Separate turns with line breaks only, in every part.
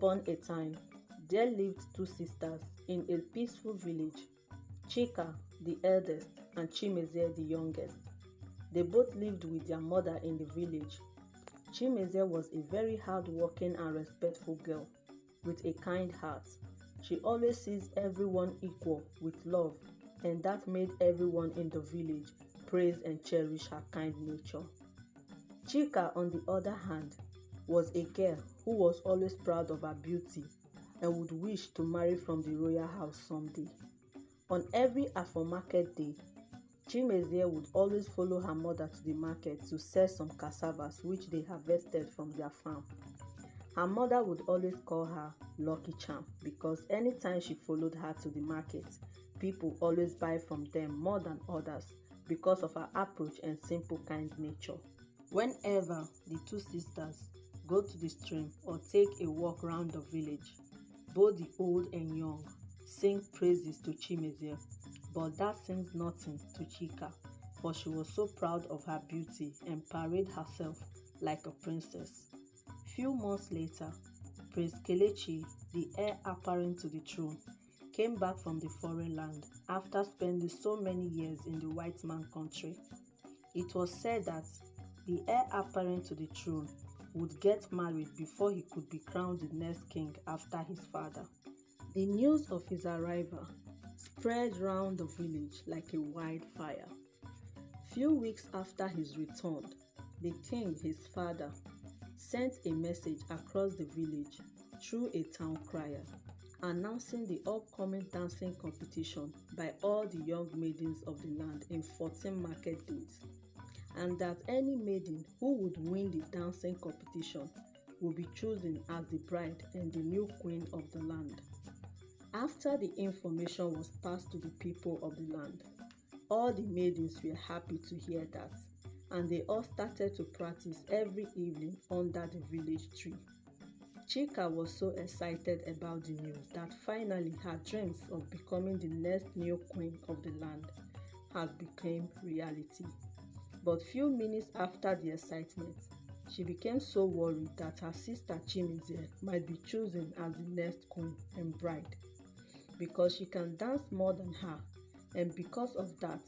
upon a time, there lived two sisters in a peaceful village, Chika, the eldest, and Chimezie, the youngest. They both lived with their mother in the village. Chimezie was a very hard-working and respectful girl with a kind heart. She always sees everyone equal with love, and that made everyone in the village praise and cherish her kind nature. Chika, on the other hand, was a girl who was always proud of her beauty and would wish to marry from the royal house someday. On every Afro-market day, Chimezie would always follow her mother to the market to sell some cassavas which they harvested from their farm. Her mother would always call her Lucky Charm because anytime she followed her to the market, people always buy from them more than others because of her approach and simple kind nature. Whenever the two sisters go to the stream or take a walk round the village, both the old and young sing praises to Chimezie, but that sings nothing to Chika, for she was so proud of her beauty and paraded herself like a princess. Few months later, Prince Kelechi, the heir apparent to the throne, came back from the foreign land after spending so many years in the white man country. It was said that the heir apparent to the throne would get married before he could be crowned the next king after his father. The news of his arrival spread round the village like a wildfire. Few weeks after his return, the king, his father, sent a message across the village through a town crier, announcing the upcoming dancing competition by all the young maidens of the land in 14 market days, and that any maiden who would win the dancing competition would be chosen as the bride and the new queen of the land. After the information was passed to the people of the land, all the maidens were happy to hear that, and they all started to practice every evening under the village tree. Chika was so excited about the news that finally her dreams of becoming the next new queen of the land had become reality. But few minutes after the excitement, she became so worried that her sister Chimezie might be chosen as the next queen and bride, because she can dance more than her, and because of that,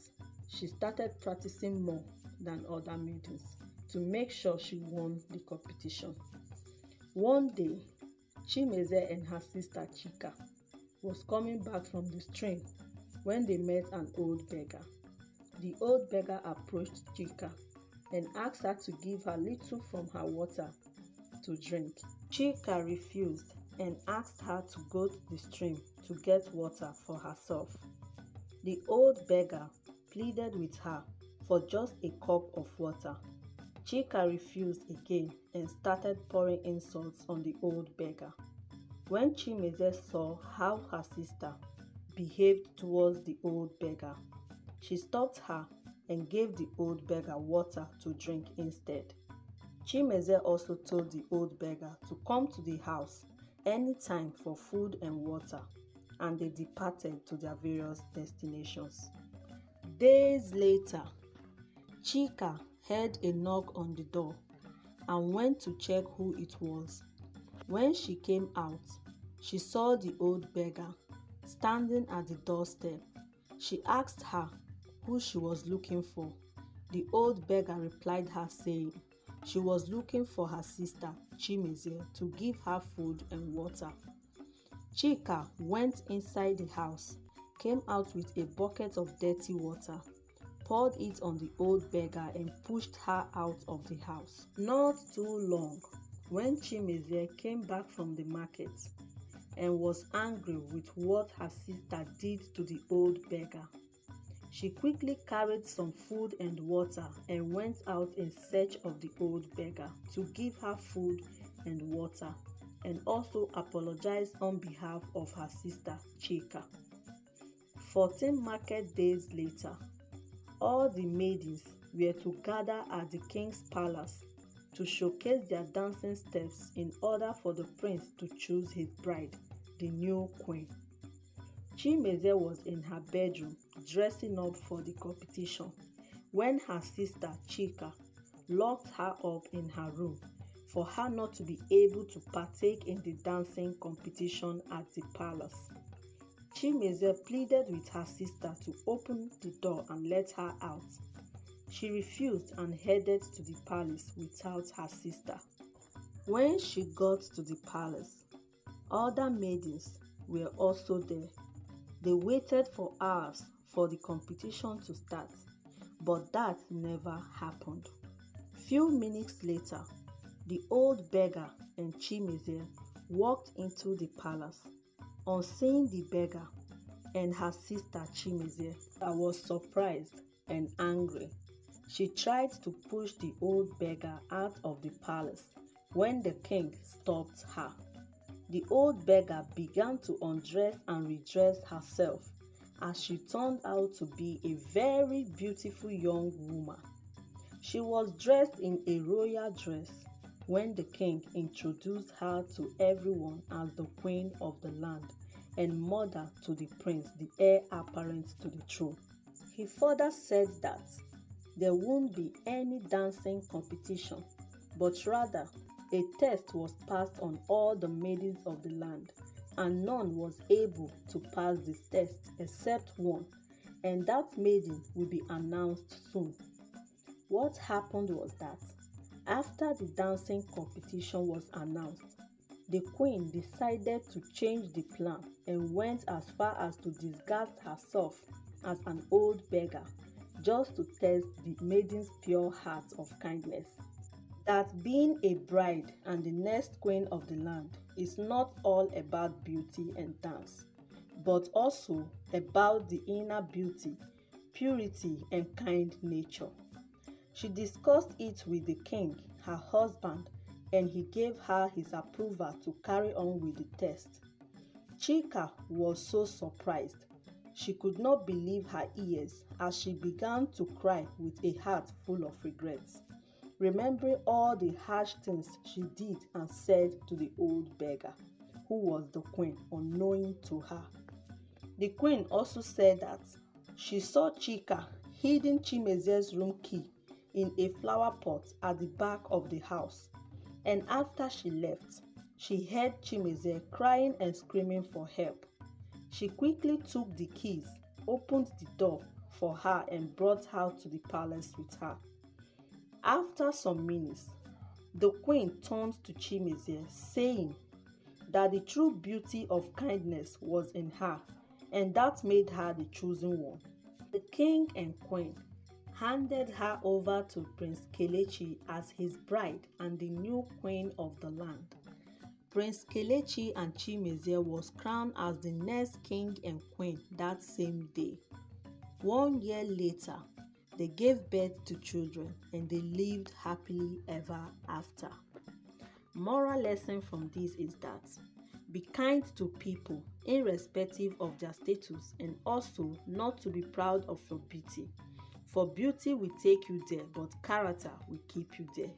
she started practicing more than other maidens to make sure she won the competition. One day, Chimezie and her sister Chika was coming back from the stream when they met an old beggar. The old beggar approached Chika and asked her to give her little from her water to drink. Chika refused and asked her to go to the stream to get water for herself. The old beggar pleaded with her for just a cup of water. Chika refused again and started pouring insults on the old beggar. When Chimezie saw how her sister behaved towards the old beggar, she stopped her and gave the old beggar water to drink instead. Chimezie also told the old beggar to come to the house anytime for food and water, and they departed to their various destinations. Days later, Chika heard a knock on the door and went to check who it was. When she came out, she saw the old beggar standing at the doorstep. She asked her who she was looking for. The old beggar replied her saying she was looking for her sister Chimezie to give her food and water. Chika went inside the house, came out with a bucket of dirty water, poured it on the old beggar and pushed her out of the house. Not too long, when Chimezie came back from the market and was angry with what her sister did to the old beggar, she quickly carried some food and water and went out in search of the old beggar to give her food and water, and also apologized on behalf of her sister Chika. 14 market days later, all the maidens were to gather at the king's palace to showcase their dancing steps in order for the prince to choose his bride, the new queen. Chimezie was in her bedroom dressing up for the competition when her sister Chika locked her up in her room for her not to be able to partake in the dancing competition at the palace. Chimezie pleaded with her sister to open the door and let her out. She refused and headed to the palace without her sister. When she got to the palace, other maidens were also there. They waited for hours for the competition to start, but that never happened. Few minutes later, the old beggar and Chimezie walked into the palace. On seeing the beggar and her sister Chimezie, I was surprised and angry. She tried to push the old beggar out of the palace when the king stopped her. The old beggar began to undress and redress herself as she turned out to be a very beautiful young woman. She was dressed in a royal dress when the king introduced her to everyone as the queen of the land and mother to the prince, the heir apparent to the throne. He further said that there won't be any dancing competition, but rather a test was passed on all the maidens of the land, and none was able to pass this test except one, and that maiden will be announced soon. What happened was that after the dancing competition was announced, the queen decided to change the plan and went as far as to disguise herself as an old beggar just to test the maiden's pure heart of kindness. That being a bride and the next queen of the land is not all about beauty and dance, but also about the inner beauty, purity, and kind nature. She discussed it with the king, her husband, and he gave her his approval to carry on with the test. Chika was so surprised. She could not believe her ears as she began to cry with a heart full of regrets, remembering all the harsh things she did and said to the old beggar, who was the queen, unknowing to her. The queen also said that she saw Chika hiding Chimezie's room key in a flower pot at the back of the house, and after she left, she heard Chimezie crying and screaming for help. She quickly took the keys, opened the door for her, and brought her to the palace with her. After some minutes, the queen turned to Chimezie, saying that the true beauty of kindness was in her, and that made her the chosen one. The king and queen handed her over to Prince Kelechi as his bride and the new queen of the land. Prince Kelechi and Chimezie was crowned as the next king and queen that same day. 1 year later, they gave birth to children and they lived happily ever after. Moral lesson from this is that be kind to people irrespective of their status, and also not to be proud of your beauty. For beauty will take you there, but character will keep you there.